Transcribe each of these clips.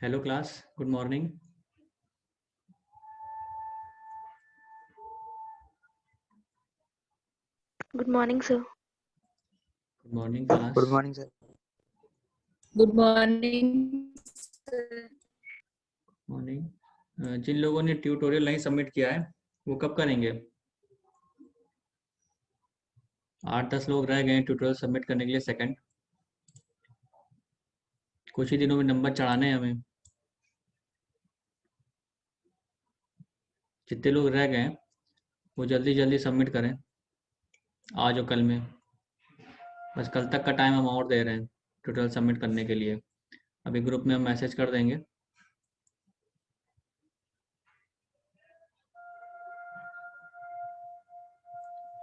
Hello class, good morning. Good morning, sir. Good morning class. Good morning sir. Good morning sir. Morning. जिन लोगों ने tutorial नहीं submit किया है वो कब करेंगे? 8-10 लोग रह गए हैं ट्यूटोरियल सबमिट करने के लिए। सेकंड कुछ ही दिनों में नंबर चढ़ाने हैं हमें। जितने लोग रह गए हैं वो जल्दी जल्दी सबमिट करें, आज और कल में। बस कल तक का टाइम हम और दे रहे हैं ट्यूटोरियल सबमिट करने के लिए। अभी ग्रुप में हम मैसेज कर देंगे।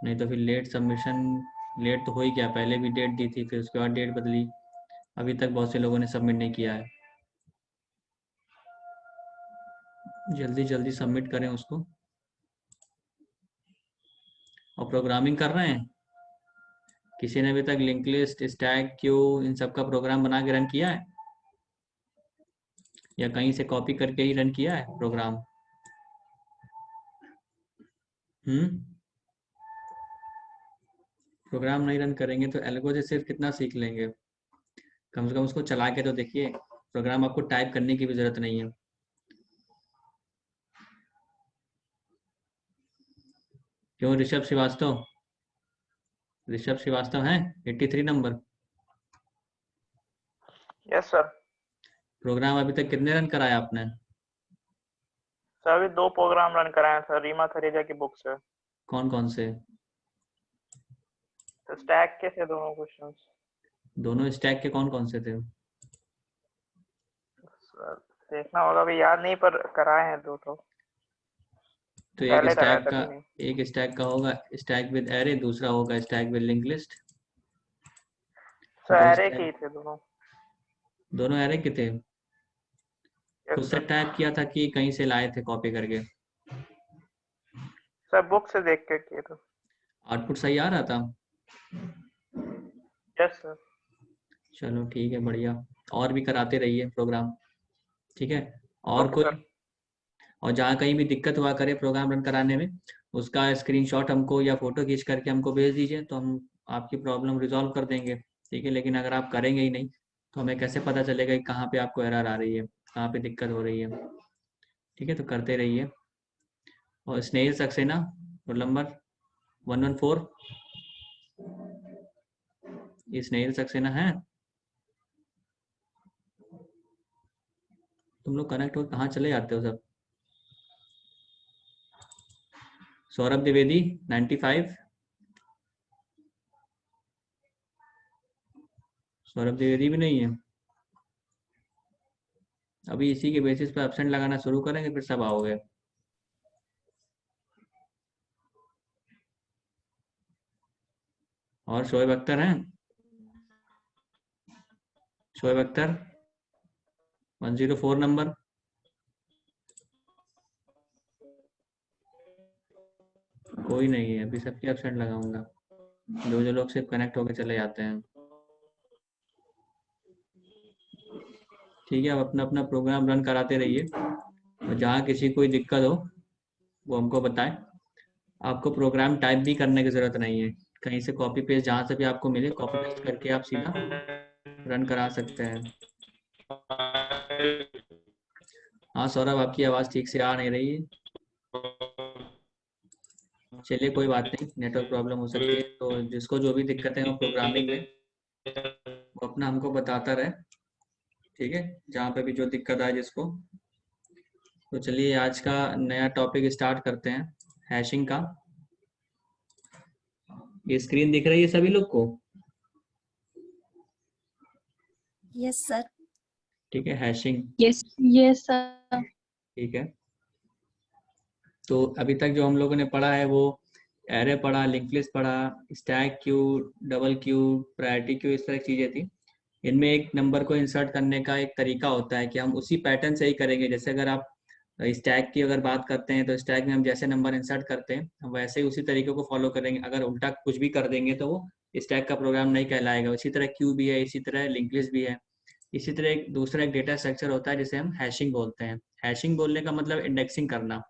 नहीं तो फिर लेट सबमिशन, लेट तो हो ही गया। पहले भी डेट दी थी, फिर उसके बाद डेट बदली। अभी तक बहुत से लोगों ने सबमिट नहीं किया है। जल्दी जल्दी सबमिट करें उसको। और प्रोग्रामिंग कर रहे हैं, किसी ने अभी तक लिंक लिस्ट, स्टैक, क्यू, इन सब का प्रोग्राम बना के रन किया है या कहीं से कॉपी करके ही रन किया है प्रोग्राम? प्रोग्राम नहीं रन करेंगे तो एल्गो से सिर्फ कितना सीख लेंगे? कम से कम उसको चला के तो देखिए। प्रोग्राम आपको टाइप करने की भी जरूरत नहीं है। क्यों ऋषभ श्रीवास्तव? ऋषभ श्रीवास्तव हैं 83 नंबर। Yes sir. प्रोग्राम अभी तक कितने रन कराया आपने? सर अभी 2 प्रोग्राम रन कराए हैं सर, रीमा थरेजा की बुक से। कौन कौन से? तो स्टैक के थे दोनों क्वेश्चंस। दोनों स्टैक के कौन कौन से थे? सर देखना होगा, अभी याद नहीं, पर कराए हैं 2 तो। तो एक पहले कराया स्टैक था का अभी नहीं। एक स्टैक का होगा स्टैक विद एरे, दूसरा होगा stack with link list. Sir तो एरे के ही थे दोनों। दोनों एरे के थे। खुद यस से सर। टाइप किया था कि कहीं से लाए थे कॉपी करके? सर बुक से देख के किए थे। आउटपुट सही आ रहा था? Yes sir. चलो ठीक है, बढ़िया। और भी कराते रहिए प्रोग्राम, ठीक है? और ओके कोई, सर। और जहाँ कहीं भी दिक्कत हुआ करे प्रोग्राम रन कराने में, उसका स्क्रीनशॉट हमको या फोटो खींच करके हमको भेज दीजिए, तो हम आपकी प्रॉब्लम रिजॉल्व कर देंगे, ठीक है? लेकिन अगर आप करेंगे ही नहीं तो हमें कैसे पता चलेगा कि कहाँ पे आपको एरर आ रही है, कहाँ पे दिक्कत हो रही है? ठीक है, तो करते रहिए। और स्नेहिल सक्सेना, रोल नंबर 114। ये स्नेहिल सक्सेना है? तुम लोग कनेक्ट हो कहाँ चले जाते हो सब? सौरभ द्विवेदी 95। सौरभ द्विवेदी भी नहीं है। अभी इसी के बेसिस पे एब्सेंट लगाना शुरू करेंगे, फिर सब आओगे। और शोएब अख्तर हैं? शोएब अख्तर 104 नंबर। कोई नहीं है, अभी सबके एब्सेंट लगाऊंगा। जो जो लोग सिर्फ कनेक्ट होके चले जाते हैं, ठीक है? अब अपना अपना प्रोग्राम रन कराते रहिए, और जहाँ किसी कोई दिक्कत हो वो हमको बताएं। आपको प्रोग्राम टाइप भी करने की जरूरत नहीं है, कहीं से कॉपी पेस्ट जहाँ से भी आपको मिले कॉपी पेस्ट करके आप सीधा रन करा सकते हैं। हाँ सौरभ, आपकी आवाज़ ठीक से आ नहीं रही है। चलिए कोई बात नहीं, नेटवर्क प्रॉब्लम हो सकती है, तो जिसको जो भी दिक्कतें हो प्रोग्रामिंग में वो अपना हमको बताता रहे, ठीक है? जहाँ पे भी जो दिक्कत आए जिसको। तो चलिए आज का नया टॉपिक स्टार्ट करते हैं, हैशिंग का। ये स्क्रीन दिख रही है सभी लोग को? Yes, sir. ठीक है, हैशिंग। Yes sir. ठीक है, तो अभी तक जो हम लोगों ने पढ़ा है वो एरे पढ़ा, लिंक लिस्ट पढ़ा, stack queue, double Q, priority queue, इस तरह की चीज़ें थी। इनमें एक नंबर को इंसर्ट करने का एक तरीका होता है कि हम उसी पैटर्न से ही करेंगे। जैसे अगर आप स्टैक की अगर बात करते हैं तो स्टैक में हम जैसे नंबर इंसर्ट करते हैं हम वैसे ही उसी तरीके को फॉलो करेंगे। अगर उल्टा कुछ भी कर देंगे तो वो स्टैक का प्रोग्राम नहीं कहलाएगा। इसी तरह क्यू भी है, इसी तरह लिंक लिस्ट भी है। इसी तरह एक दूसरा एक डेटा स्ट्रक्चर होता है जिसे हम हैशिंग बोलते हैं। हैशिंग बोलने का मतलब इंडेक्सिंग करना।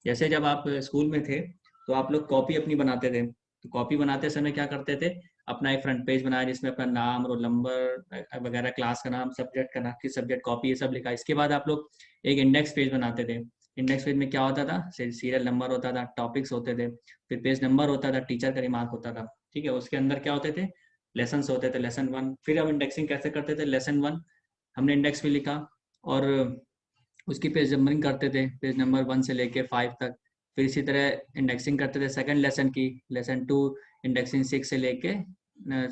जैसे जब आप स्कूल में थे तो आप लोग कॉपी अपनी बनाते थे, तो कॉपी बनाते समय क्या करते थे, अपना एक फ्रंट पेज बनाया जिसमें अपना नाम, रोल नंबर वगैरह, क्लास का नाम, सब्जेक्ट का नाम, किस सब्जेक्ट कॉपी, ये सब लिखा। इसके बाद आप लोग एक इंडेक्स पेज बनाते थे। इंडेक्स पेज में क्या होता था, सीरियल नंबर होता था, टॉपिक्स होते थे, फिर पेज नंबर होता था, टीचर का रिमार्क होता था। ठीक है, उसके अंदर क्या होते थे, लेसन होते थे, लेसन 1। फिर हम इंडेक्सिंग कैसे करते थे, लेसन 1 हमने इंडेक्स पे लिखा और उसकी पेज नंबरिंग करते थे, पेज नंबर 1 से लेके 5 तक। फिर इसी तरह इंडेक्सिंग करते थे सेकंड लेसन की, लेसन 2 इंडेक्सिंग 6 से लेके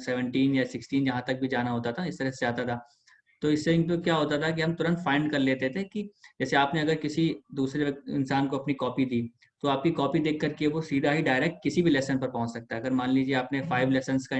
17 या 16 जहाँ तक भी जाना होता था, इस तरह से जाता था। तो इससे तो क्या होता था कि हम तुरंत फाइंड कर लेते थे कि जैसे आपने अगर किसी दूसरे इंसान को अपनी कॉपी दी, तो आपकी कॉपी देख करके वो सीधा ही डायरेक्ट किसी भी लेसन पर पहुंच सकता है। अगर मान लीजिए आपने 5 लेसन का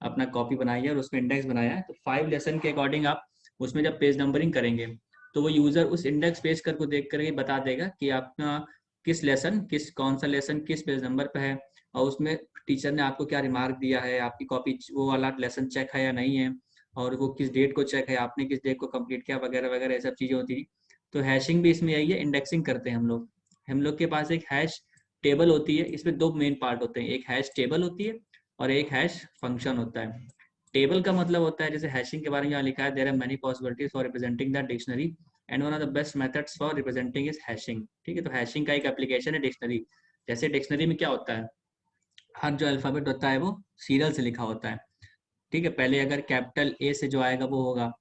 अपना कॉपी बनाई है और उसमें इंडेक्स बनाया है, तो 5 लेसन के अकॉर्डिंग आप उसमें जब पेज नंबरिंग करेंगे तो वो यूजर उस इंडेक्स पेज कर को देख करके बता देगा कि आपका किस लेसन, कौन सा लेसन किस पेज नंबर पे है, और उसमें टीचर ने आपको क्या रिमार्क दिया है, आपकी कॉपी वो वाला लेसन चेक है या नहीं है, और वो किस डेट को चेक है, आपने किस डेट को कंप्लीट किया, वगैरह वगैरह, ये सब चीज़ें होती थी। तो हैशिंग भी इसमें यही है, इंडेक्सिंग करते हैं हम लोग। हम लोग के पास एक हैश टेबल होती है, इसमें दो मेन पार्ट होते हैं, एक हैश टेबल होती है और एक हैश फंक्शन होता है। टेबल का मतलब होता है, जैसे हैशिंग के बारे में यहाँ लिखा है, there are many possibilities for representing the dictionary and one of the best methods for representing is hashing. ठीक है, तो हैशिंग का एक एप्लीकेशन है डिक्शनरी। जैसे डिक्शनरी में क्या होता है, हर जो अल्फाबेट होता है वो सीरियल से लिखा होता है। ठीक है, पहले अगर कैपिटल ए से जो आएगा वो होगा,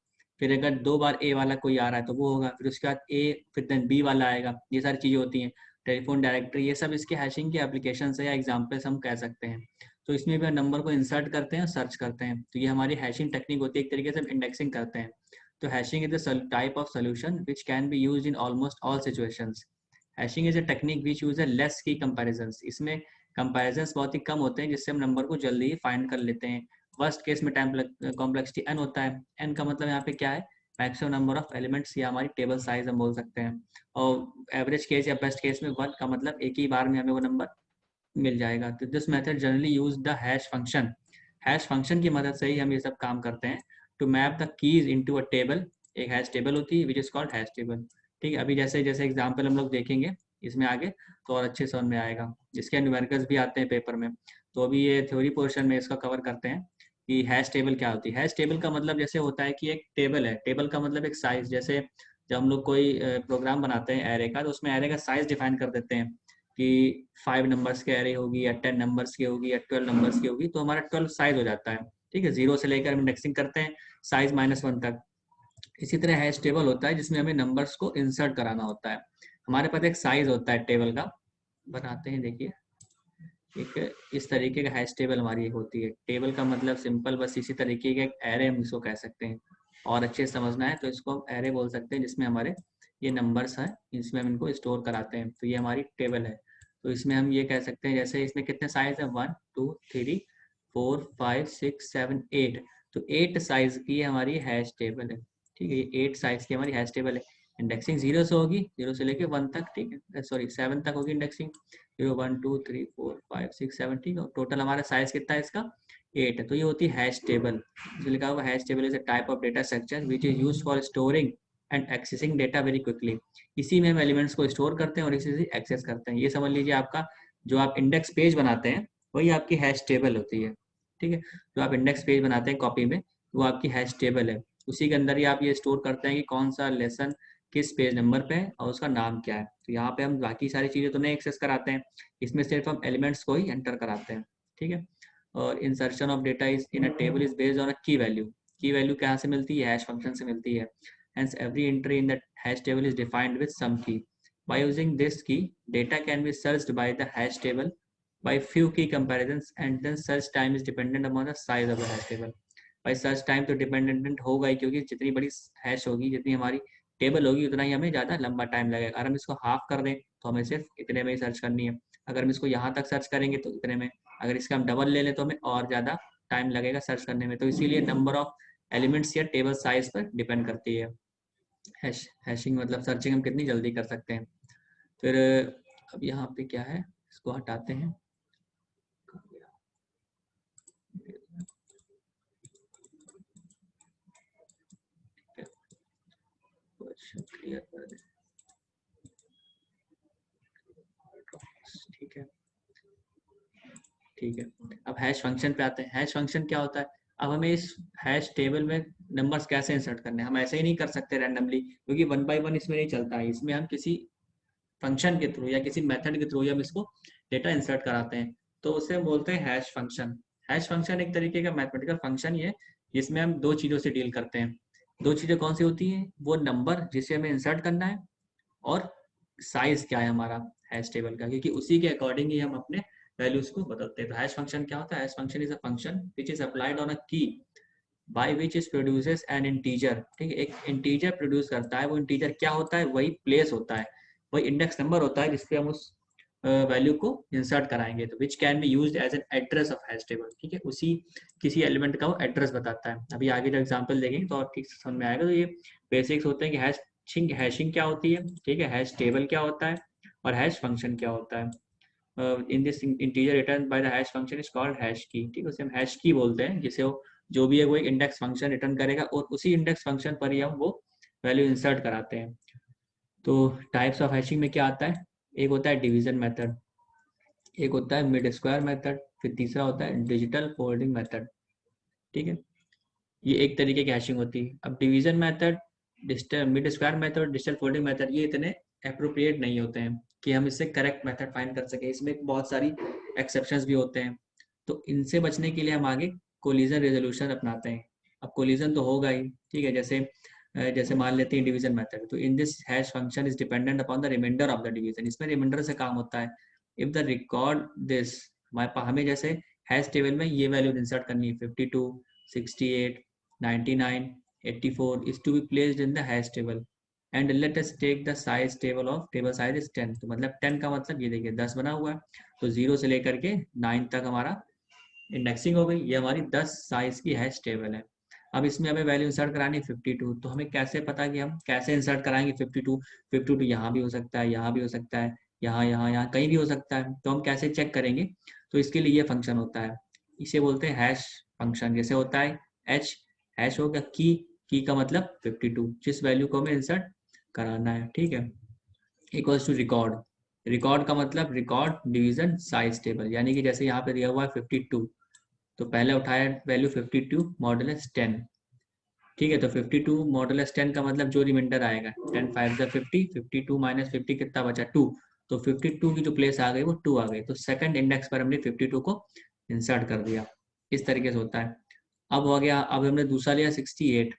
फिर अगर 2 बार ए वाला कोई आ रहा है तो वो होगा, फिर उसके बाद ए, फिर देन बी वाला आएगा। ये सारी चीज़ें होती हैं, टेलीफोन डायरेक्टरी, ये सब इसके हैशिंग के एप्लीकेशन है या एग्जाम्पल्स हम कह सकते हैं। तो इसमें भी हम नंबर को इंसर्ट करते हैं और सर्च करते हैं, तो ये हमारी हैशिंग टेक्निक होती है, एक तरीके से हम इंडेक्सिंग करते हैं। तो hashing is the type of solution which can B use in almost all situations. Hashing is a technique which use less की कंपेरिजन। इसमें कंपेरिजन बहुत ही कम होते हैं, जिससे हम नंबर को जल्दी ही फाइंड कर लेते हैं। फर्स्ट केस में टाइम कॉम्प्लेक्सिटी n होता है। n का मतलब यहाँ पे क्या है, मैक्सिमम नंबर ऑफ एलिमेंट्स, या हमारी टेबल साइज हम बोल सकते हैं। और एवरेज केस या बेस्ट केस में 1 का मतलब एक ही बार में हमें वो नंबर मिल जाएगा। तो this method generally use the hash function. Hash function की मदद से ही हम ये सब काम करते हैं, to map the keys into a table. एक हैश टेबल होती है which is called hash table. ठीक है, अभी जैसे जैसे एग्जाम्पल हम लोग देखेंगे इसमें आगे, तो और अच्छे समझ में आएगा। इसके न्यूमेरिकल्स भी आते हैं पेपर में, तो अभी ये थ्योरी पोर्शन में इसका कवर करते हैं कि हैश टेबल क्या होती है। हैश टेबल का मतलब जैसे होता है कि एक टेबल है, टेबल का मतलब एक साइज। जैसे जब हम लोग कोई प्रोग्राम बनाते हैं एरे का, तो उसमें एरे का साइज डिफाइन कर देते हैं कि 5 नंबर्स के एरे होगी या 10 नंबर्स की होगी या 12 नंबर्स की होगी, तो हमारा 12 साइज हो जाता है। ठीक है, 0 से लेकर हम इंडेक्सिंग करते हैं साइज -1 तक। इसी तरह हैश टेबल होता है जिसमें हमें नंबर्स को इंसर्ट कराना होता है। हमारे पास एक साइज होता है टेबल का, बनाते हैं, देखिए एक इस तरीके का हैश टेबल हमारी एक होती है। टेबल का मतलब सिंपल बस इसी तरीके का एक एरे हम इसको कह सकते हैं, और अच्छे से समझना है तो इसको हम एरे बोल सकते हैं, जिसमें हमारे ये नंबर्स हैं, इसमें हम इनको स्टोर कराते हैं। तो ये हमारी टेबल है। तो इसमें हम ये कह सकते हैं, जैसे इसमें कितने साइज है, 1 2 3 4 5 6 7 8। तो 8 साइज की हमारी हैश टेबल है। ठीक है, ये 8 साइज की हमारी हैश टेबल है। इंडेक्सिंग 0 से होगी, 0 से लेके 1 तक, ठीक है, सॉरी 7 तक होगी इंडेक्सिंग। 0 1 2 3 4 5 6 7, ठीक है। टोटल हमारा साइज कितना है इसका, 8 है। तो ये होती है हैश टेबल। जो लिखा हुआ hash table is a type of data structure which is used for storing and accessing data very quickly. इसी में हम एलिमेंट्स को स्टोर करते हैं और इसी से एक्सेस करते हैं। ये समझ लीजिए आपका जो आप इंडेक्स पेज बनाते हैं वही आपकी हैश टेबल होती है। ठीक है, जो आप इंडेक्स पेज बनाते हैं कॉपी में, वो आपकी हैश टेबल है। उसी के अंदर ही आप ये स्टोर करते हैं कि कौन सा लेसन किस पेज नंबर पे है और उसका नाम क्या है। तो यहाँ पे हम बाकी सारी चीज़ें तो नहीं एक्सेस कराते हैं, इसमें सिर्फ हम एलिमेंट्स को ही एंटर कराते हैं। ठीक है, और insertion of data is in a table is based on a की वैल्यू। की वैल्यू कहाँ से मिलती है, हैश फंक्शन से मिलती है। Hence, every entry in the hash table is defined with some key. By using this key, data can be searched by the hash table by few key comparisons, and then search time is dependent upon the size of the hash table. By search time तो dependent होगा ही, क्योंकि जितनी बड़ी hash होगी, जितनी हमारी table होगी, उतना ही हमें ज़्यादा लंबा टाइम लगेगा। अगर हम इसको हाफ कर दें तो हमें सिर्फ इतने में ही सर्च करनी है। अगर हम इसको यहाँ तक सर्च करेंगे तो इतने में, अगर इसका हम डबल ले लें तो हमें और ज़्यादा टाइम लगेगा सर्च करने में। तो इसीलिए नंबर ऑफ एलिमेंट्स या टेबल साइज पर डिपेंड करती है हैशिंग, मतलब सर्चिंग हम कितनी जल्दी कर सकते हैं। फिर अब यहाँ पे क्या है, इसको हटाते हैं। क्लियर कर दे। ठीक है, ठीक है। अब हैश फंक्शन पे आते हैं। हैश फंक्शन क्या होता है? अब हमें इस हैश टेबल में नंबर्स कैसे इंसर्ट करने हैं? हम ऐसे ही नहीं कर सकते रैंडमली, क्योंकि 1 बाय 1 इसमें नहीं चलता है। इसमें हम किसी फंक्शन के थ्रू या किसी मेथड के थ्रू हम इसको डेटा इंसर्ट कराते हैं, तो उसे हम बोलते हैं हैश फंक्शन। हैश फंक्शन एक तरीके का मैथमेटिकल फंक्शन ही है, जिसमें हम दो चीज़ों से डील करते हैं। दो चीज़ें कौन सी होती हैं? वो नंबर जिसे हमें इंसर्ट करना है, और साइज क्या है हमारा हैश टेबल का, क्योंकि उसी के अकॉर्डिंग ही हम अपने वैल्यूज को बदलते हैं। तो हैश फंक्शन क्या होता है? Hash function is a function which is applied on a key by which is produces an integer. ठीक है, एक इंटीजर प्रोड्यूस करता है। वो इंटीजर क्या होता है? वही प्लेस होता है, वही इंडेक्स नंबर होता है जिसपे हम उस वैल्यू को इंसर्ट कराएंगे। तो which can be used as an address of hash table. ठीक है, उसी किसी एलिमेंट का वो एड्रेस बताता है। अभी आगे जो एग्जांपल देखेंगे तो और ठीक से समझ में आएगा। तो ये बेसिक्स होते हैं कि हैशिंग क्या होती है, ठीक है, हैश टेबल क्या होता है, और हैश फंक्शन क्या होता है। In this integer return by the hash function is called hash की। ठीक है, उसे हम हैश की बोलते हैं, जिसे वो जो भी है वो एक इंडेक्स फंक्शन रिटर्न करेगा, और उसी इंडेक्स फंक्शन पर ही हम वो वैल्यू इंसर्ट कराते हैं। तो टाइप्स ऑफ हैशिंग में क्या आता है? एक होता है डिवीजन मेथड, एक होता है मिड स्क्वायर मेथड, फिर तीसरा होता है डिजिटल फोल्डिंग मेथड। ठीक है, ये एक तरीके की हैशिंग होती है। अब division method, mid square method, digital folding method, ये इतने अप्रोप्रिएट नहीं होते हैं कि हम इससे करेक्ट मेथड फाइंड कर सके। इसमें बहुत सारी एक्सेप्शंस भी होते हैं, तो इनसे बचने के लिए हम आगे कोलिजन रेजोल्यूशन अपनाते हैं। अब कोलिजन तो होगा ही, ठीक है। जैसे मान लेते हैं डिवीजन मेथड, तो in this hash function is dependent upon the remainder of the division. इसमें रिमाइंडर से काम होता है। इफ द रिकॉर्ड दिस, हमें जैसे हैश टेबल में ये वैल्यू इंसर्ट करनी है 52, 68, 99, 84 is to be placed in the hash table and let us take the size table size is 10। तो मतलब 10 का मतलब ये देखिए 10 बना हुआ है, तो 0 से लेकर के 9 तक हमारा इंडेक्सिंग हो गई। ये हमारी 10 साइज की हैश टेबल है। अब इसमें हमें वैल्यू इंसर्ट करानी है 52। तो हमें कैसे पता कि हम कैसे इंसर्ट कराएंगे 52? 52 यहाँ भी हो सकता है, यहाँ भी हो सकता है, यहाँ कहीं भी हो सकता है। तो हम कैसे चेक करेंगे? तो इसके लिए ये फंक्शन होता है, इसे बोलते हैं हैश फंक्शन। जैसे होता है एच, हैश हो गया की का मतलब 52, जिस वैल्यू को हमें इंसर्ट कराना है। ठीक है, इक्वल्स टू रिकॉर्ड, रिकॉर्ड का मतलब रिकॉर्ड डिवीजन साइज टेबल, यानी कि जैसे यहाँ पे दिया हुआ है 52, तो पहले उठाया वैल्यू 52 मॉडुलस 10। ठीक है, तो 52 मॉडुलस 10 का मतलब जो रिमाइंडर आएगा 10 5 जा 50, 52 माइनस 50 कितना बचा 2, तो 52 की जो प्लेस आ गई वो 2 आ गई। तो सेकंड इंडेक्स पर हमने 52 को इंसर्ट कर दिया। इस तरीके से होता है। अब हो गया, अब हमने दूसरा लिया 68।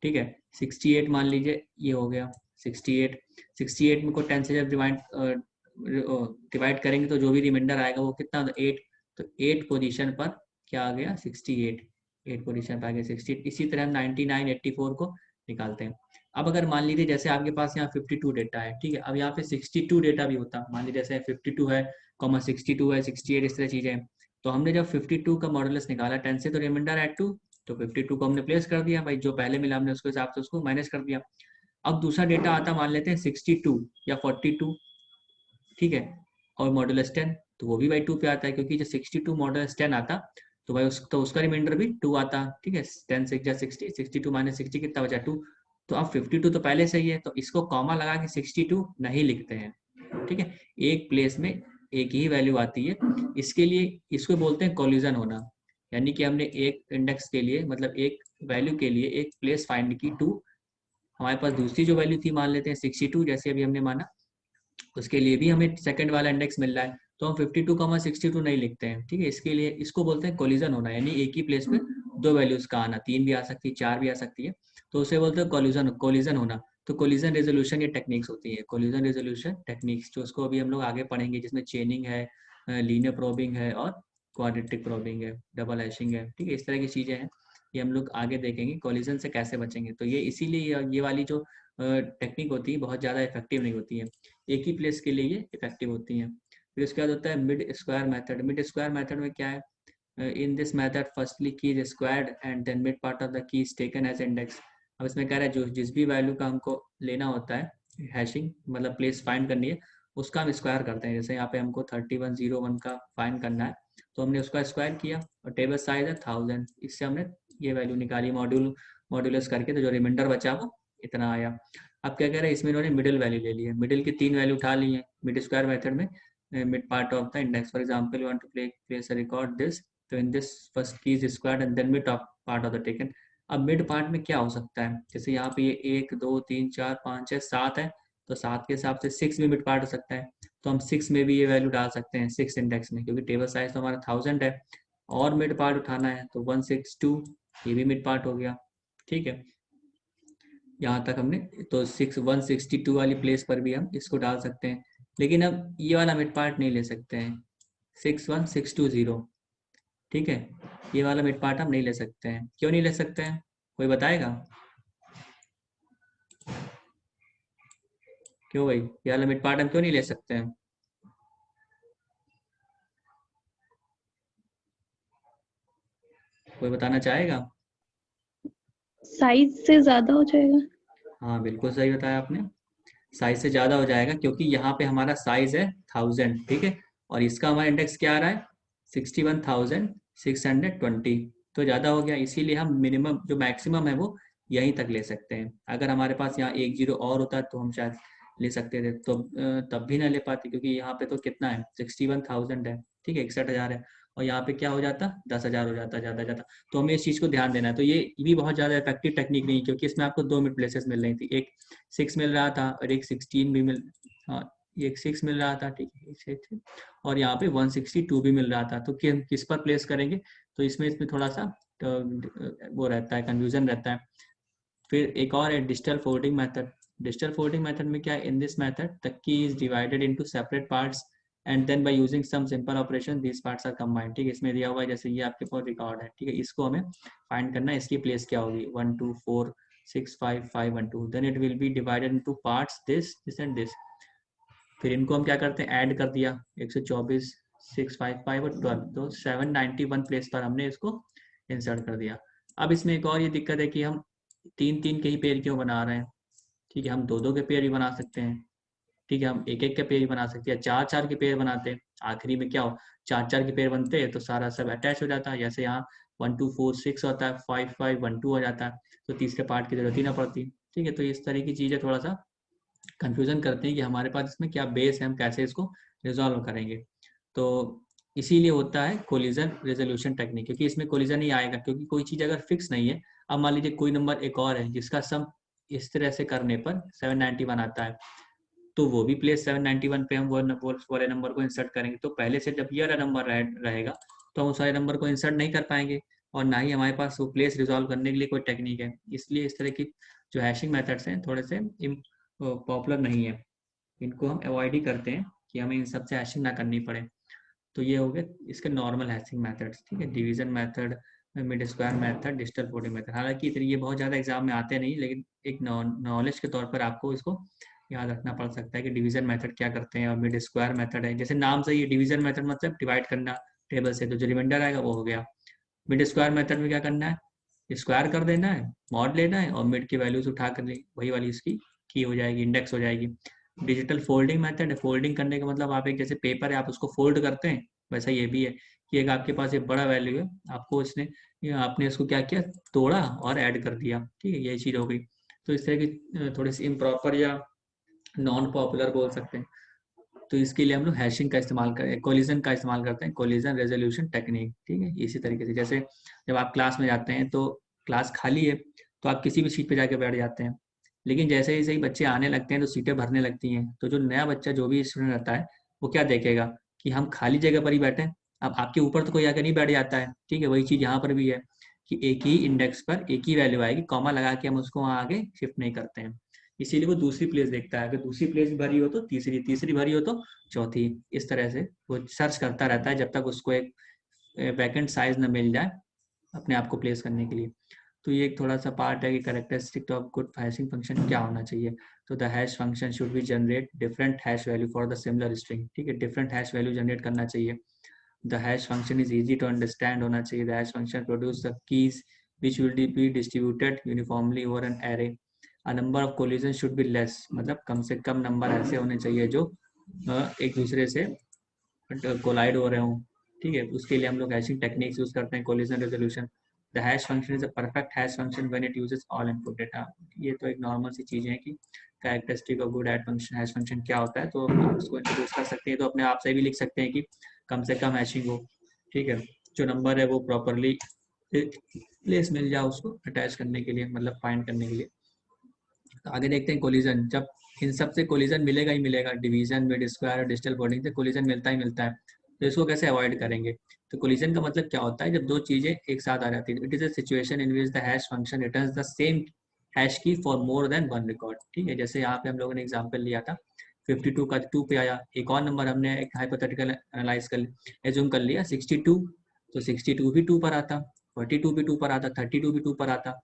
ठीक है, 68 मान लीजिए ये हो गया 68। 68 में को 10 से जब डिवाइड करेंगे तो जो भी रिमाइंडर आएगा वो कितना, 8। तो 8 पोजीशन पर क्या आ गया 68, 8 पोजीशन पर आ गया 68। इसी तरह हम 99, 84 को निकालते हैं। अब अगर मान लीजिए जैसे आपके पास यहाँ 52 डेटा है, ठीक है, अब यहाँ पे 62 डेटा भी होता, मान लीजिए जैसे 52 है, 62 है, 68, इस तरह चीजें हैं। तो हमने जब 52 का मॉडुलस निकाला 10 से, तो रिमाइंडर एड 2, तो 52 को हमने प्लेस कर दिया भाई, जो पहले मिला हमने उसके हिसाब से उसको माइनस कर दिया। अब दूसरा डेटा आता मान लेते हैं 62 या 42, ठीक है, और मॉडुलस 10, तो वो भी भाई 2 पे आता है, क्योंकि जब 62 मॉडुलस 10 आता तो भाई तो उसका रिमाइंडर भी 2 आता। ठीक है, 10 से 60, 62 माइनस 60 कितना बचा 2। तो अब 52 तो पहले से ही है, तो इसको कॉमा लगा के 62 नहीं लिखते हैं। ठीक है, एक प्लेस में एक ही वैल्यू आती है। इसके लिए इसको बोलते हैं कोलिजन होना, यानी कि हमने एक इंडेक्स के लिए, मतलब एक वैल्यू के लिए एक प्लेस फाइंड की 2, हमारे पास दूसरी जो वैल्यू थी मान लेते हैं 62, जैसे अभी हमने माना, उसके लिए भी हमें सेकंड वाला इंडेक्स मिल रहा है, तो हम 52, 62 नहीं लिखते हैं। ठीक है, इसके लिए इसको बोलते हैं कोलिजन होना, यानी एक ही प्लेस में दो वैल्यूज का आना, 3 भी आ सकती है, 4 भी आ सकती है, तो उसे बोलते हैं कोलिजन होना। तो कोलिजन रेजोल्यूशन ये टेक्निक्स होती है, कोलिजन रेजोल्यूशन टेक्निक्स, जो उसको अभी हम लोग आगे पढ़ेंगे, जिसमें चेनिंग है, लीनियर प्रोबिंग है, और क्वाड्रेटिक प्रोबिंग है, डबल हैशिंग है। ठीक है, इस तरह की चीजें हैं, ये हम लोग आगे देखेंगे कोलिजन से कैसे बचेंगे। तो ये इसीलिए ये वाली जो टेक्निक होती है बहुत ज़्यादा इफेक्टिव नहीं होती है, एक ही प्लेस के लिए ये इफेक्टिव होती हैं। फिर उसके बाद होता है mid square method. Mid square method में क्या है? In this method firstly key is squared and then mid part of the key is taken as index. अब इसमें कह रहा है जो जिस भी वैल्यू का हमको लेना होता है हैशिंग, मतलब प्लेस फाइंड करनी है, उसका हम स्क्वायर करते हैं। जैसे यहाँ पे हमको 3101 का फाइंड करना है, तो हमने उसका स्क्वायर किया, और टेबल साइज है 1000, इससे हमने ये वैल्यू निकाली मॉड्यूलस करके, तो जो रिमाइंडर बचा वो इतना आया। अब क्या कह रहा है, इसमें इन्होंने मिडिल वैल्यू ले ली है, मिडिल की 3 वैल्यू उठा ली है मिड स्क्वायर मेथड में, mid part of the index. For example you want to place a record this, तो in this first key is squared and then mid part of the taken. अब मिड पार्ट में क्या हो सकता है, जैसे यहाँ पे ये 1 2 3 4 5 6 7 है, तो 7 के हिसाब से 6 भी मिड पार्ट हो सकता है, तो हम 6 में भी ये वैल्यू डाल सकते हैं 6 इंडेक्स में, क्योंकि टेबल साइज तो हमारा 1000 है और मिड पार्ट उठाना है, तो 162 ये भी मिड पार्ट हो गया। ठीक है, यहाँ तक हमने, तो 162 वाली प्लेस पर भी हम इसको डाल सकते हैं, लेकिन अब ये वाला मिड पार्ट नहीं ले सकते हैं 61620। ठीक है, ये वाला मिड पार्ट हम नहीं ले सकते हैं, क्यों नहीं ले सकते हैं, कोई बताएगा क्यों भाई, ये वाला मिड पार्ट हम क्यों नहीं ले सकते हैं? कोई बताना चाहेगा? साइज से ज्यादा हो जाएगा। हाँ बिल्कुल सही बताया आपने, साइज से ज़्यादा हो जाएगा, क्योंकि यहाँ पे हमारा साइज है 1000, ठीक है, और इसका हमारा इंडेक्स क्या आ रहा है 61,620, तो ज़्यादा हो गया, इसीलिए हम मिनिमम जो मैक्सिमम है वो यहीं तक ले सकते हैं। अगर हमारे पास यहाँ 1 0 और होता तो हम शायद ले सकते थे, तो तब भी ना ले पाते, क्योंकि यहाँ पे तो कितना है 61,000 है, ठीक है 61,000 है, और यहाँ पे क्या हो जाता 10,000 हो जाता ज़्यादा ज़्यादा। तो हमें इस चीज़ को ध्यान देना है, तो ये भी बहुत ज़्यादा इफेक्टिव टेक्निक नहीं, क्योंकि इसमें आपको 2 मिड प्लेसेस मिल रही थी, एक 6 मिल रहा था और एक 16 भी मिल, हाँ एक 6 मिल रहा था, ठीक है, और यहाँ पे 162 भी मिल रहा था, तो कि हम किस पर प्लेस करेंगे, तो इसमें थोड़ा सा वो रहता है, कंफ्यूजन रहता है। फिर एक और है digital folding method. Digital folding method में क्या है, in this method the key is divided into separate parts and then by using some simple operation these parts are combined. ठीक है, इसमें दिया हुआ है, जैसे ये आपके पास रिकॉर्ड है, ठीक है, इसको हमें फाइंड करना है, इसकी प्लेस क्या होगी 1 2 4 6 5 5 1 2, then it will be divided into parts this this and this. फिर इनको हम क्या करते हैं, ऐड कर दिया 124 655 और 12, तो 791 प्लेस पर हमने इसको इंसर्ट कर दिया। अब इसमें एक और ये दिक्कत है कि हम 3 3 के ही पेयर क्यों बना रहे हैं, ठीक है, हम 2 2 के पेयर भी बना सकते हैं, ठीक है, हम 1 1 के पेयर भी बना सकते हैं, 4 4 के पेयर बनाते हैं, आखिरी में क्या हो 4 4 के पेयर बनते हैं तो सारा सब अटैच हो जाता है, जैसे यहाँ 1 2 4 6 होता है, 5 5 1 2 हो जाता है, तो तीसरे पार्ट की जरूरत ही ना पड़ती। ठीक है, तो इस तरह की चीज़ें थोड़ा सा कंफ्यूजन करते हैं कि हमारे पास इसमें क्या बेस है, हम कैसे इसको रिजॉल्व करेंगे। तो इसीलिए होता है कोलिजन रेजोल्यूशन टेक्निक, क्योंकि इसमें कोलिजन ही आएगा, क्योंकि कोई चीज़ अगर फिक्स नहीं है, अब मान लीजिए कोई नंबर एक और है जिसका सम इस तरह से करने पर 791 आता है, तो वो भी प्लेस 791 पे हम वो वाले नंबर को इंसर्ट करेंगे, तो पहले से जब ये वाला नंबर रहेगा तो हम उस वाले नंबर को इंसर्ट नहीं कर पाएंगे, और ना ही हमारे पास वो प्लेस रिजॉल्व करने के लिए कोई टेक्निक है। इसलिए इस तरह की जो हैशिंग मेथड्स हैं थोड़े से पॉपुलर नहीं है, इनको हम अवॉइड ही करते हैं कि हमें इन सबसे हैशिंग ना करनी पड़े। तो ये हो गए इसके नॉर्मल हैशिंग मेथड्स, ठीक है, division method, mid square method, digital folding method. हालांकि ये बहुत ज़्यादा एग्जाम में आते नहीं, लेकिन एक नॉलेज के तौर पर आपको इसको याद रखना पड़ सकता है कि डिवीजन मेथड क्या करते हैं, और मिड स्क्वायर मेथड है, जैसे नाम से ही डिवीजन मेथड मतलब डिवाइड करना टेबल से, तो जो रिमाइंडर आएगा वो हो गया। मिड स्क्वायर मेथड में क्या करना है, स्क्वायर कर देना है, मॉड लेना है और मिड की वैल्यूज उठा कर ली, वही वाली इसकी की हो जाएगी, इंडेक्स हो जाएगी। डिजिटल फोल्डिंग मेथड है, फोल्डिंग करने का मतलब आप एक जैसे पेपर है आप उसको फोल्ड करते हैं, वैसा ये भी है कि एक आपके पास एक बड़ा वैल्यू है, आपको आपने इसको क्या किया, तोड़ा और ऐड कर दिया, ठीक है, यही चीज़ हो गई। तो इस तरह की थोड़ी सी इम्प्रॉपर या नॉन पॉपुलर बोल सकते हैं, तो इसके लिए हम लोग हैशिंग का इस्तेमाल करें, कोलिजन का इस्तेमाल करते हैं, कोलिजन रेजोल्यूशन टेक्निक। ठीक है, इसी तरीके से जैसे जब आप क्लास में जाते हैं तो क्लास खाली है तो आप किसी भी सीट पे जाके बैठ जाते हैं, लेकिन जैसे ही बच्चे आने लगते हैं तो सीटें भरने लगती हैं, तो जो नया बच्चा जो भी स्टूडेंट रहता है वो क्या देखेगा कि हम खाली जगह पर ही बैठे हैं, अब आपके ऊपर तो कोई आकर नहीं बैठ जाता है, ठीक है, वही चीज़ यहाँ पर भी है कि एक ही इंडेक्स पर एक ही वैल्यू आएगी, कॉमा लगा के हम उसको वहाँ आगे शिफ्ट नहीं करते हैं, इसीलिए वो दूसरी प्लेस देखता है, अगर दूसरी प्लेस भरी हो तो तीसरी, तीसरी भरी हो तो चौथी, इस तरह से वो सर्च करता रहता है जब तक उसको एक वैकेंट साइज न मिल जाए अपने आप को प्लेस करने के लिए। तो ये एक थोड़ा सा पार्ट है कि characteristic of good hashing function क्या होना चाहिए, तो the hash function should be generate different hash value for the similar string, ठीक है, डिफरेंट हैश वैल्यू जनरेट करना चाहिए। The hash function is easy to understand होना चाहिए, the hash function produce the keys which will be distributed uniformly over an array, a number of collision should be less, मतलब कम से कम number ऐसे होने चाहिए जो एक दूसरे से कोलाइड हो रहे हों, ठीक है, उसके लिए हम लोग हैशिंग टेक्निक्स यूज करते हैं, collision resolution. The hash function is a perfect hash function when it uses all input data, ये तो एक नॉर्मल सी चीज़ है कि characteristic of good hash function क्या होता है, तो आप उसको इंट्रोड्यूस कर सकते हैं। तो अपने आप से भी लिख सकते हैं कि कम से कम हैशिंग हो, ठीक है, जो नंबर है वो प्रॉपरली प्लेस मिल जाए उसको अटैच करने के लिए, मतलब फाइंड करने के लिए। तो आगे देखते हैं कोलिजन। जब इन सब से कोलिजन मिलेगा ही मिलेगा, डिवीजन, मिड स्क्वायर और डिजिटल बॉन्डिंग से कोलिजन मिलता ही मिलता है, तो इसको कैसे अवॉइड करेंगे। तो कोलिजन का मतलब क्या होता है, जब दो चीजें एक साथ आ जाती है। It is a situation in which the hash function returns the same hash key for more than one record, ठीक है। जैसे यहाँ पे हम लोगों ने एग्जांपल लिया था 52 का 2 पे आया, एक और नंबर हमने एक हाइपोथेटिकल एनालाइज कर एज्यूम कर लिया 62, तो 62 भी 2 पर आता, 42 भी 2 पर आता, 32 भी 2 पर आता।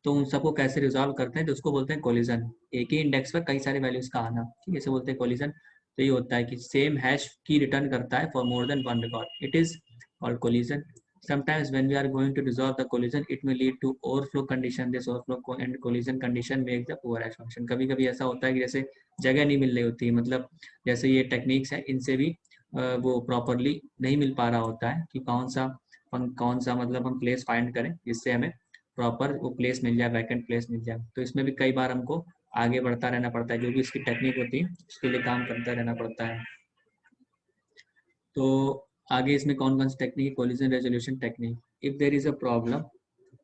तो उन सबको कैसे रिजॉल्व करते हैं, तो उसको बोलते हैं कोलिजन। एक ही इंडेक्स पर कई सारे वैल्यूज का आना, ठीक है, इसे बोलते हैं कोलिजन। तो ये होता है कि सेम हैश की रिटर्न करता है for more than one record, it is called collision. Sometimes when we are going to resolve the collision, it may lead to overflow condition. This overflow and collision condition make the poor hash function. कभी कभी ऐसा होता है कि जैसे जगह नहीं मिल रही होती, मतलब जैसे ये टेक्निक्स है, इनसे भी वो प्रॉपरली नहीं मिल पा रहा होता है कि कौन सा मतलब हम प्लेस फाइंड करें जिससे हमें प्रॉपर वो प्लेस मिल जाए, वैकेंट प्लेस मिल जाए। तो इसमें भी कई बार हमको आगे बढ़ता रहना पड़ता है, जो भी इसकी टेक्निक होती है उसके लिए काम करता रहना पड़ता है। तो आगे इसमें कौन कौन सी technique, collision resolution technique. If there is a problem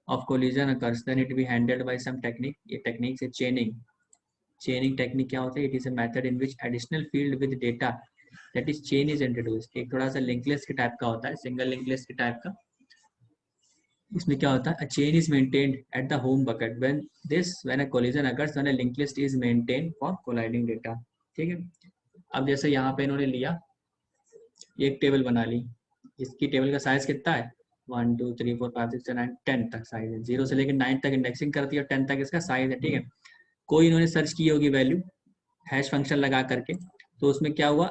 of collision occurs then it be handled by some technique. ये टेक्निक से चेनिंग टेक्निक क्या होता है, it is a method in which additional field with data that is chain is introduced. एक थोड़ा सा link list के type का होता है, सिंगल लिंक लिस्ट के टाइप का। इसमें क्या होता है, a chain is maintained at the home bucket when a collision occurs when a linked list is maintained for colliding data, ठीक है। अब जैसे यहाँ पे इन्होंने लिया एक टेबल बना ली, इसकी टेबल का साइज कितना है 1 2 3 4 5 6 7 8 10 तक साइज है, 0 से लेकर 9 तक इंडेक्सिंग करती है और 10 तक इसका साइज है, ठीक है। कोई इन्होंने सर्च की होगी वैल्यू हैश फंक्शन लगा करके, तो उसमें क्या हुआ,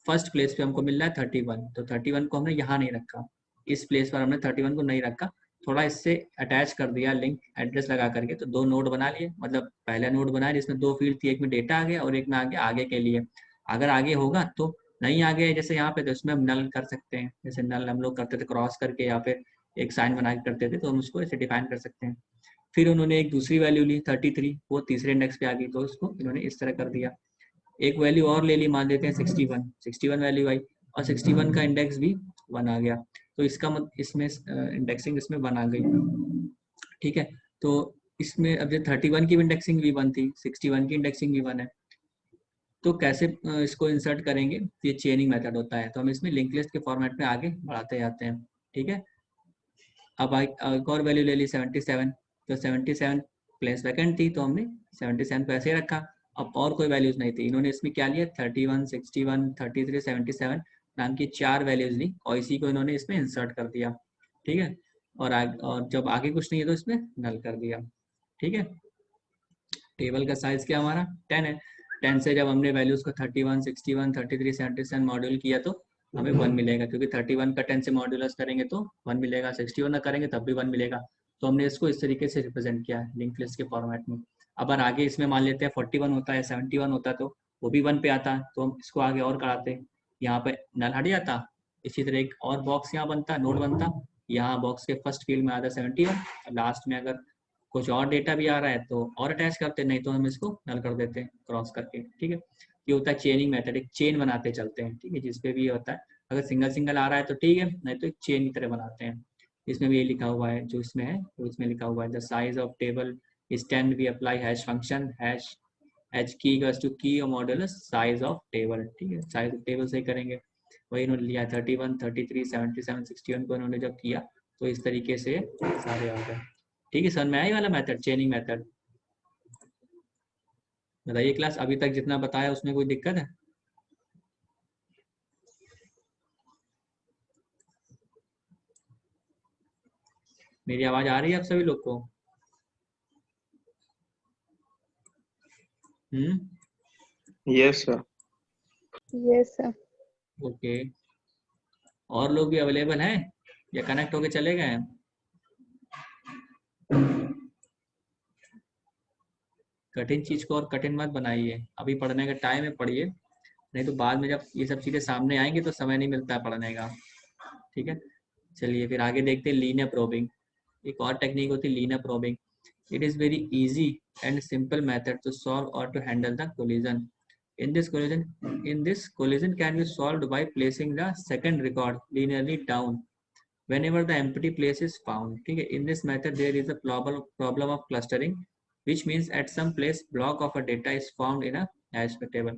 फर्स्ट प्लेस पे हमको मिल रहा है 31, तो 31 को हमने यहाँ नहीं रखा, इस प्लेस पर हमने 31 को नहीं रखा, थोड़ा इससे अटैच कर दिया लिंक एड्रेस लगा करके, तो दो नोड बना लिए। मतलब पहला नोड बनाया जिसमें दो फील्ड थी, एक में डेटा आ गया और एक में आ गया आगे के लिए। अगर आगे होगा तो नहीं आ गया जैसे यहाँ पे, तो इसमें हम नल कर सकते हैं, जैसे नल हम लोग करते थे क्रॉस करके या फिर एक साइन बना के करते थे, तो हम उसको ऐसे डिफाइन कर सकते हैं। फिर उन्होंने एक दूसरी वैल्यू ली 33, वो तीसरे इंडेक्स पे आ गई, तो उसको इन्होंने इस तरह कर दिया। एक वैल्यू और ले ली, मान लेते हैं 61 वैल्यू आई और 61 का इंडेक्स भी 1 आ गया, तो इसका इसमें इंडेक्सिंग इसमें 1 आ गई, ठीक है। तो इसमें अब जो 31 की इंडेक्सिंग भी 1 थी, 61 की इंडेक्सिंग भी 1 है, तो कैसे इसको इंसर्ट करेंगे, ये चेनिंग मेथड होता है। तो हम इसमें लिंक लिस्ट के फॉर्मेट में आगे बढ़ाते जाते हैं, ठीक है। अब एक और वैल्यू ले ली 77, तो 77 प्लेस वैकेंट थी, तो हमने 77 को ऐसे रखा। अब और कोई वैल्यूज नहीं थी, इन्होंने इसमें क्या लिया 31 61 33 77 नाम की 4 वैल्यूज ली और इसी को इन्होंने इसमें इंसर्ट कर दिया, ठीक है। और जब आगे कुछ नहीं है तो इसमें नल कर दिया, ठीक है। टेबल का साइज क्या हमारा 10 है, 10 से जब हमने वैल्यूज को 31 61 33 77 मॉड्यूल किया तो हमें 1 मिलेगा, क्योंकि 31 का 10 से मॉड्यूलस करेंगे तो 1 मिलेगा, 61 ना करेंगे तब भी 1 मिलेगा। तो हमने इसको इस तरीके से रिप्रेजेंट किया लिंक लिस्ट के फॉर्मेट में। अगर आगे इसमें मान लेते हैं 41 होता है 71 होता है तो वो भी 1 पे आता है, तो हम इसको आगे और कराते हैं, यहाँ पे नल हट जाता, इसी तरह एक और बॉक्स यहाँ बनता, नोड बनता, यहाँ बॉक्स के फर्स्ट फील्ड में आता 71, लास्ट में अगर कुछ और डेटा भी आ रहा है तो और अटैच करते, नहीं तो हम इसको नल कर देते हैं क्रॉस करके, ठीक है। ये होता है चेनिंग मेथड, एक चेन बनाते चलते हैं, ठीक है, जिसपे भी ये होता है। अगर सिंगल सिंगल आ रहा है तो ठीक है, नहीं तो एक चेन की तरह बनाते हैं। इसमें भी ये लिखा हुआ है, जो इसमें है वो इसमें लिखा हुआ है the size of table is 10, we apply hash function hash h key equals to key और मॉड्यूलस साइज ऑफ टेबल, ठीक है। साइज ऑफ टेबल से करेंगे, वही इन्होंने लिया 31 33 77 61 को इन्होंने जब किया तो इस तरीके से सारे आ गए, ठीक है। समझ में आई वाला मेथड, चेनिंग मेथड। बताइए क्लास, अभी तक जितना बताया उसमें कोई दिक्कत है? मेरी आवाज आ रही है आप सभी लोग को? Yes sir. Yes, sir. Okay, और लोग भी अवेलेबल हैं या कनेक्ट होके चले गए हैं? कठिन चीज को और कठिन मत बनाइए, अभी पढ़ने का टाइम है, पढ़िए, नहीं तो बाद में जब ये सब चीजें सामने आएंगी तो समय नहीं मिलता है पढ़ने का, ठीक है। चलिए फिर आगे देखते हैं लीनियर प्रोबिंग। एक और टेक्निक होती है linear probing. It is very easy and simple method to solve or to handle the collision. In this collision can be solved by placing the second record linearly down whenever the empty place is found. ठीक है, in this method there is a problem of clustering, which means at some place block of a data is found in a hash table.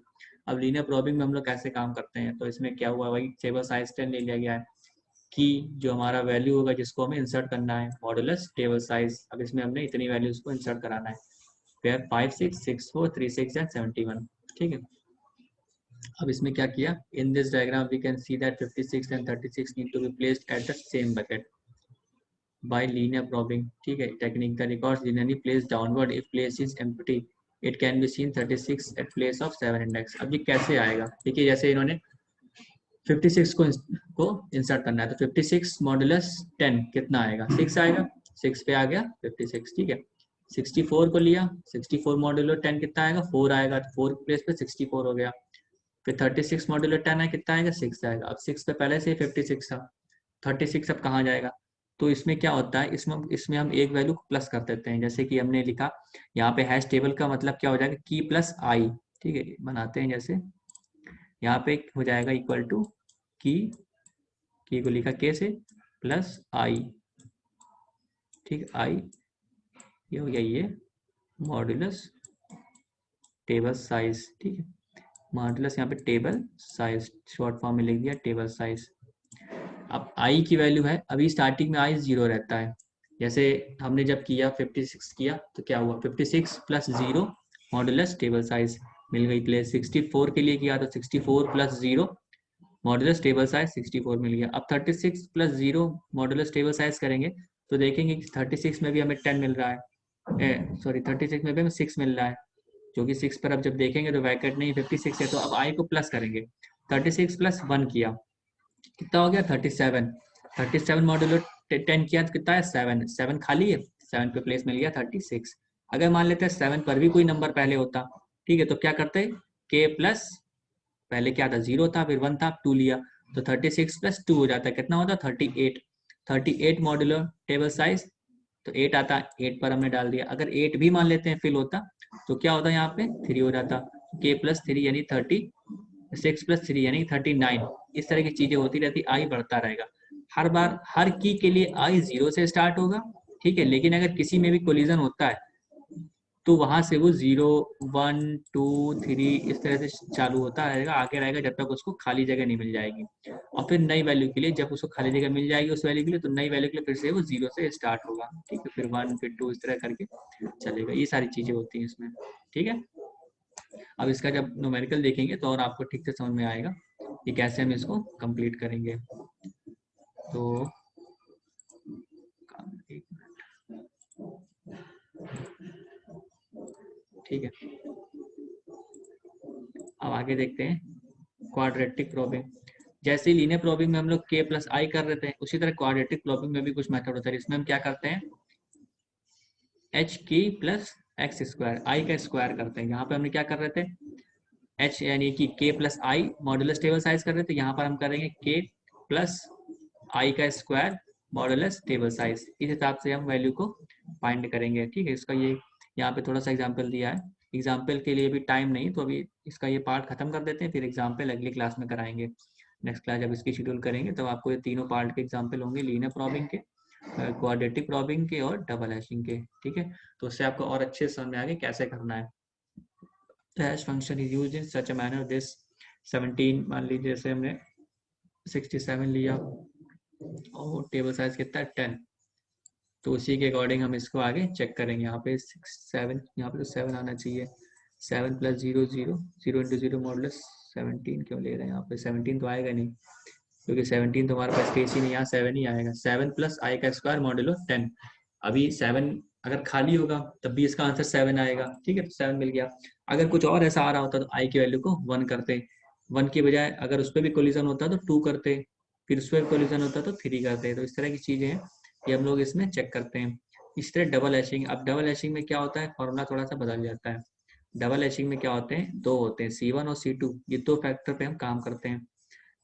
अब linear probing में हम लोग कैसे काम करते हैं, तो इसमें क्या हुआ भाई, टेबल साइज 10 ले लिया गया है कि जो हमारा वैल्यू होगा जिसको हमें इंसर्ट करना है मॉडुलस टेबल साइज, अब इसमें हमने इतनी वैल्यूज को इंसर्ट कराना है, फिर 5 6 6 4 3 6 एंड 71. ठीक है, अब इसमें क्या किया, in this diagram we can see that 56 and 36 need to be placed at the same bucket by linear probing. ठीक है, technique the records linearly placed downward if place is empty it can be seen 36 at place of 7 index. अब ये कैसे आएगा, देखिए जैसे इन्होंने 56 को इंसर्ट करना है तो 56 मॉडुलस 10 कितना आएगा, 6 आएगा, 6 पे आ गया 56. ठीक है, 64 को लिया, 64 मॉडुलो 10 कितना आएगा, 4 आएगा, तो 4 प्लेस पे 64 हो गया. फिर 36 मॉडुलो 10 है कितना आएगा, 6 आएगा. अब 6 पे पहले से 56 था, 36 अब कहाँ जाएगा, तो इसमें क्या होता है, इसमें हम एक वैल्यू को प्लस कर देते हैं, जैसे कि हमने लिखा यहाँ पे हैश टेबल का मतलब क्या हो जाएगा, की प्लस आई. ठीक है, बनाते हैं, जैसे यहाँ पे हो जाएगा इक्वल टू की को लिखा के से प्लस आई. ठीक, आई ये हो गया ये मॉडुलस टेबल साइज. ठीक है, मॉडुलस यहाँ पे टेबल साइज शॉर्ट फॉर्म में लिख दिया टेबल साइज. अब आई की वैल्यू है, अभी स्टार्टिंग में आई 0 रहता है, जैसे हमने जब किया 56 किया तो क्या हुआ, 56 प्लस 0 मॉडुलस टेबल साइज मिल गई प्लेस. 64 के लिए किया तो 64 प्लस 0 मॉडुलस टेबल साइज 64 मिल गया. अब 36 प्लस 0 मॉडुलस टेबल साइज करेंगे तो देखेंगे कि 36 में भी हमें 10 मिल रहा है, सॉरी 36 में भी हमें 6 मिल रहा है, जो कि 6 पर अब जब देखेंगे तो वैकेट नहीं 56 है, तो अब आई को प्लस करेंगे. 36 प्लस 1 किया कितना हो गया 37. 37 मॉडुलो 10 किया तो कितना है 7. 7 खाली है, 7 पे प्लेस मिल गया 36. अगर मान लेते हैं 7 पर भी कोई नंबर पहले होता, ठीक है, तो क्या करते के प्लस पहले क्या था 0 था, फिर 1 था, 2 लिया तो 36 प्लस 2 हो जाता है, कितना होता 38. 38 मॉडुलो टेबल साइज तो 8 आता, 8 पर हमने डाल दिया. अगर 8 भी मान लेते हैं फिल होता तो क्या होता यहाँ पे 3 हो जाता, के प्लस 3 यानी 36 प्लस 3 यानी 39. इस तरह की चीजें होती रहती, आई बढ़ता रहेगा. हर बार हर की के लिए आई 0 से स्टार्ट होगा. ठीक है, लेकिन अगर किसी में भी कोलिजन होता है तो वहां से वो 0 1 2 3 इस तरह से चालू होता रहेगा, आगे रहेगा जब तक उसको खाली जगह नहीं मिल जाएगी. और फिर नई वैल्यू के लिए जब उसको खाली जगह मिल जाएगी उस वैल्यू के लिए, तो नई वैल्यू के लिए फिर से वो 0 से स्टार्ट होगा. ठीक है, फिर 1 फिर 2 इस तरह करके चलेगा. ये सारी चीजें होती हैं इसमें. ठीक है, अब इसका जब न्यूमेरिकल देखेंगे तो और आपको ठीक से समझ में आएगा कि कैसे हम इसको कंप्लीट करेंगे. तो ठीक है, अब आगे देखते हैं क्वाड्रेटिक प्रोबिंग. जैसे लीनियर प्रोबिंग में हम लोग के प्लस आई कर रहे थे, उसी तरह क्वाड्रेटिक प्रोबिंग में भी कुछ मेथड होता है. इसमें हम क्या करते हैं एच की प्लस एक्स स्क्वायर आई का स्क्वायर करते हैं. यहाँ पे हमने क्या कर रहे थे एच यानी कि के प्लस आई मॉडुलस टेबल साइज कर रहे थे, यहाँ पर हम करेंगे के प्लस आई का स्क्वायर मॉडुलस टेबल साइज. इस हिसाब से हम वैल्यू को फाइंड करेंगे. ठीक है, इसका ये यहाँ पे थोड़ा सा एग्जाम्पल दिया है, एग्जाम्पल के लिए भी टाइम नहीं, तो अभी इसका ये पार्ट खत्म कर देते हैं, फिर एग्जाम्पल अगली क्लास में कराएंगे. नेक्स्ट क्लास जब इसकी शेड्यूल करेंगे तो आपको ये तीनों पार्ट के एग्जाम्पल होंगे, लीनियर प्रॉबिंग के, क्वाड्रेटिक प्रॉबिंग के और डबल हैशिंग के. ठीक है, तो उससे आपको और अच्छे से समझ में आगे कैसे करना है. Hash function is used in such a manner this 17 मान लीजिए, जैसे हमने 67 लिया और टेबल साइज कितना है 10, तो उसी के अकॉर्डिंग हम इसको आगे चेक करेंगे. यहाँ पे 6 7 यहाँ पे तो 7 आना चाहिए. 7 प्लस 0 0 0 इंटू 0 मॉडुलस 17 क्यों ले रहे हैं यहाँ पे, 17 तो आएगा नहीं क्योंकि 17 तो हमारे पास केस ही नहीं, यहाँ 7 ही आएगा. 7 प्लस आई का स्क्वायर मॉडुलो 10. अभी 7 अगर खाली होगा तब भी इसका आंसर 7 आएगा. ठीक है, तो 7 मिल गया. अगर कुछ और ऐसा आ रहा होता तो आई की वैल्यू को 1 करते, 1 की बजाय अगर उस पर भी कोलिजन होता तो 2 करते, फिर उस पर कोलिजन होता तो 3 करते. तो इस तरह की चीजें हैं ये हम लोग इसमें चेक करते हैं. इस तरह डबल हैशिंग, अब डबल हैशिंग में क्या होता है फॉर्मूला थोड़ा सा बदल जाता है. डबल हैशिंग में क्या होते हैं, दो होते हैं C1 और C2, ये दो फैक्टर पे हम काम करते हैं.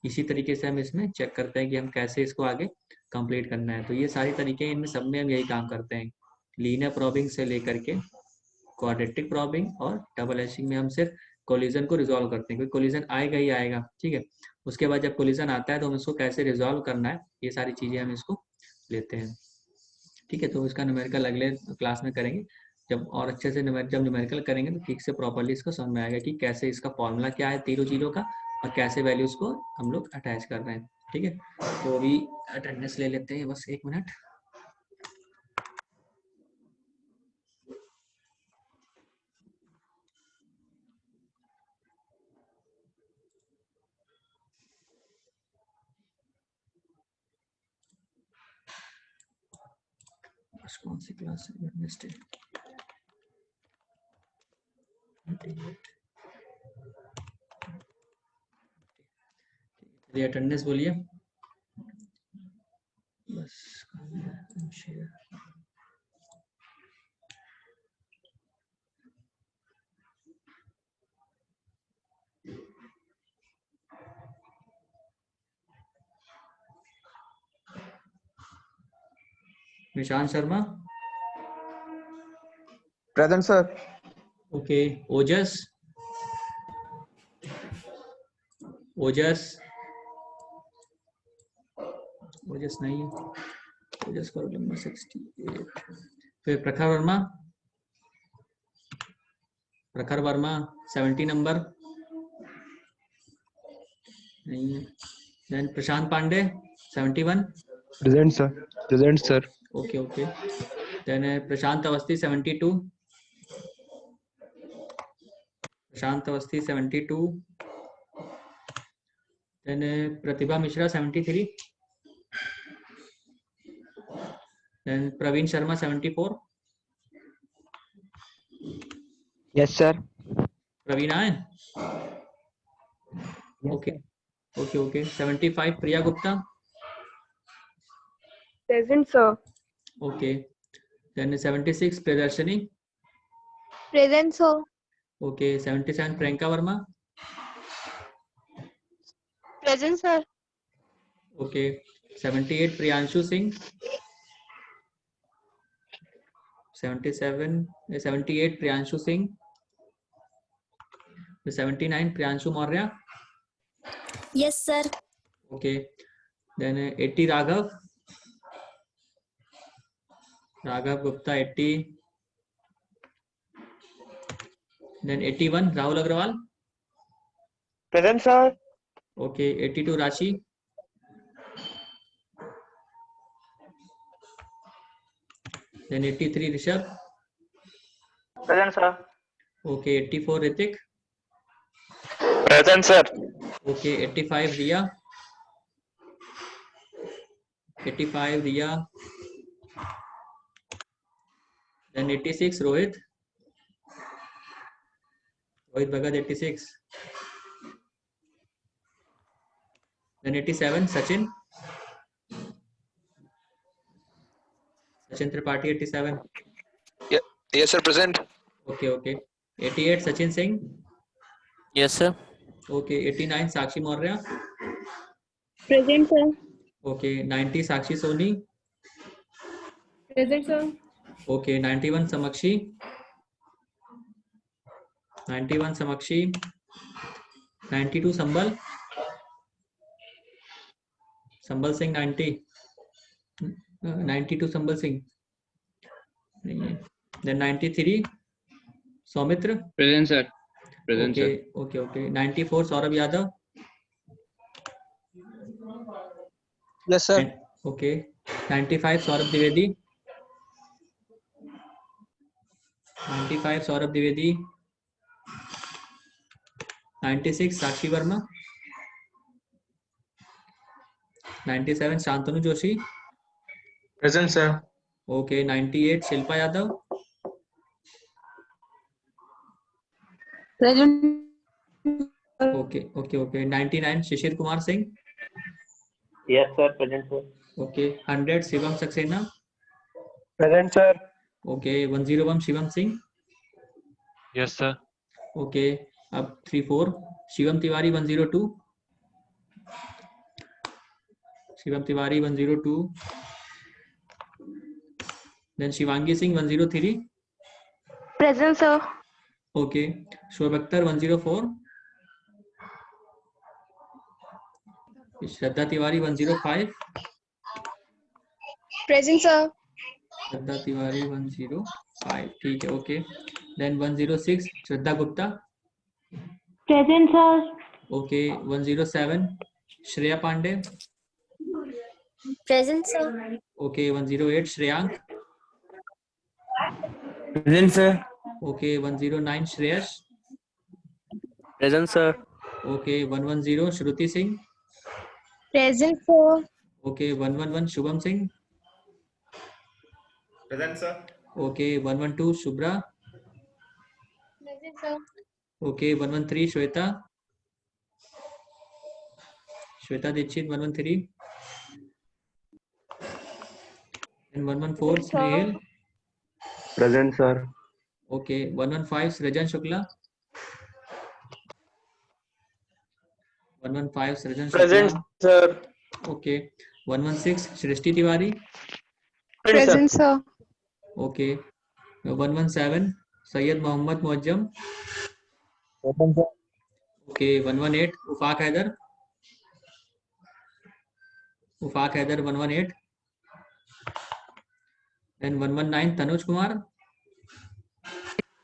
इसी तरीके से हम इसमें चेक करते हैं कि हम कैसे इसको आगे कंप्लीट करना है. तो ये सारी तरीके हैं, इनमें सब में हम यही काम करते हैं. लीनियर प्रॉबिंग से लेकर के क्वाड्रेटिक प्रॉबिंग और डबल हैशिंग में हम सिर्फ कोलिजन को रिजॉल्व करते हैं, क्योंकि कोलिजन आएगा ही आएगा, ठीक है। उसके बाद जब कोलिजन आता है तो हम इसको कैसे रिजॉल्व करना है, ये सारी चीजें हम इसको लेते हैं, ठीक है। तो इसका न्यूमेरिकल अगले क्लास में करेंगे, जब और अच्छे से जब न्यूमेरिकल करेंगे तो ठीक से प्रॉपर्ली इसको समझ में आएगा कि कैसे इसका फॉर्मूला क्या है तीनों चीज़ों का और कैसे वैल्यूज को हम लोग अटैच कर रहे हैं, ठीक है। तो अभी अटेंडेंस ले लेते हैं, बस 1 मिनट। कौन सी क्लास है? वेडनेसडे 28। चलिए अटेंडेंस बोलिए बस। शेयर Nishant Sharma, present sir. Okay. Ojas, Ojas, Ojas नहीं है, ओजस का रोल नंबर 68। फिर प्रखर वर्मा, प्रखर वर्मा 70 नंबर नहीं है। Then Prashant Pandey 71। Present sir. Present sir. Okay okay. Then Prashant Awasthi 72। Prashant Awasthi 72। Then Pratibha Mishra 73। Then Praveen Sharma 74। Yes sir. Praveen आए? Okay okay okay. 75 Priya Gupta. Present, sir. Okay. Then 76 Priyadarshini. Present, sir. Okay. 77 Priyanka Verma. Present, sir. Okay. 78 Priyanshu Singh. 78 Priyanshu Singh. 79 Priyanshu Maurya. Yes, sir. Okay. Then 80 Raghav. Raghav Gupta 80। Then 81 Rahul Agarwal. Present sir. Okay. 82 Rashi. Then 83 Rishabh. Present sir. Okay. 84 Ritik. Present sir. Okay. 85 Riya. 85 Riya. Then 86 Rohit. Rohit Bhagat 86। Then 87 Sachin. Sachin Tripathi 87। Yes sir. Present. Okay okay. 88 Sachin Singh. Yes sir. Okay. 89 Sakshi Maurya. Present, sir. Okay. 90 Sakshi Soni. Present, sir. Okay. 91 Samakshi. 91 Samakshi. 92 Sambal. Sambal Singh 90। 92 Sambal Singh नहीं है। Then 93 Saumitra. Present sir. Present okay sir. Okay okay. 94 Saurabh Yadav. Yes sir. Okay. 95 Saurabh Dwivedi. 95 Saurabh Dwivedi. 96 Sakshi Verma. 97 Shantanu Joshi. Present sir. Okay. 98 Shilpa Yadav. Present. Okay okay okay. 99 Shishir Kumar Singh. Yes sir. Present sir. Okay. 100 Shivam Saxena. Present sir. Okay. 101 Shivam Singh. Yes sir. Okay. अब 34 Shivam Tiwari 102। Shivam Tiwari 102। Then Shivangi Singh 103. Present, sir. Okay. Shoaib Akhtar 104. Shraddha Tiwari 105. Present, sir. Shraddha Tiwari 105. ठीक है. Okay. Then 106 Shraddha Gupta. Present, sir. Okay. 107 Shreya Pandey. Present, sir. Okay. 108 Shreyank. Present, sir. Okay. 109 Shreyas. Present, sir. Okay. 110 Shruti Singh. Present, sir. Okay. 111 Shubham Singh. Present, sir. Okay. 112 Shubhra. Present, sir. Okay. 113 Shweta. Shweta Dixit 113. And 114 Snehil. Present, sir. Okay. 115 Srijan Shukla. 115 Srijan Present, Shukla. sir. Okay. 116 Srishti Tiwari. Present, sir. Okay. 117 Syed Mohammad Muazzam. Present, sir. Okay. 118 Ufaq Haider. Ufaq Haider 118. Then 119 Tanuj Kumar.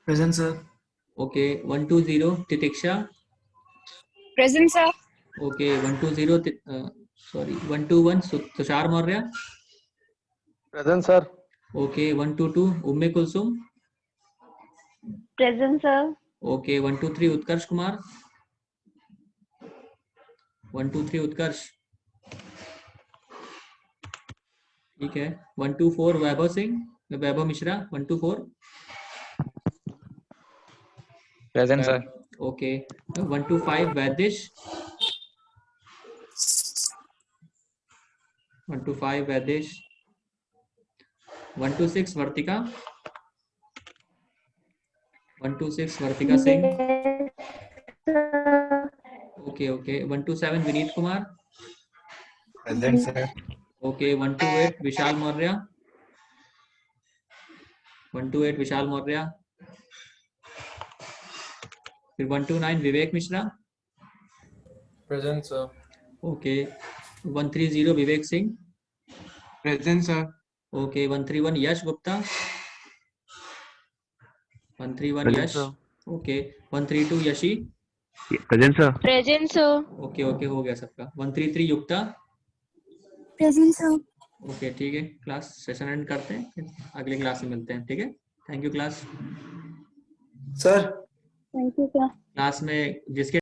Present, sir. Okay. 120 Titiksha. Present, sir. Okay. 120 sorry 121 Tushar Maurya. Present, sir. Okay. 122 Umme Kulsum. Present, sir. Okay. 123 Utkarsh Kumar. 123 Utkarsh. ठीक है. 124 Vaibhav Singh. Vaibhav Mishra 124. Present, sir. Okay. 125 Vaidish. 125 Vaidish. 126 Vartika. 126 Vartika Singh. Okay. Okay. 127 Vineet Kumar. Present, sir. Okay. 128 विशाल मौर्य. 128 विशाल मौर्य. फिर 129 विवेक Mishra. Present, sir. Okay. 130 Vivek Singh. Present, sir. Okay. 131 यश Gupta. 131 Present, यश. sir. Okay. 132 Yeshi. Present, sir. Present, sir. Okay. Okay हो गया सबका. 133 युक्ता. Present, sir. Okay. ठीक है. Class session and करते हैं. फिर अगली क्लास में मिलते हैं. ठीक है. Thank you class. Sir. Thank you, sir. Class में जिसके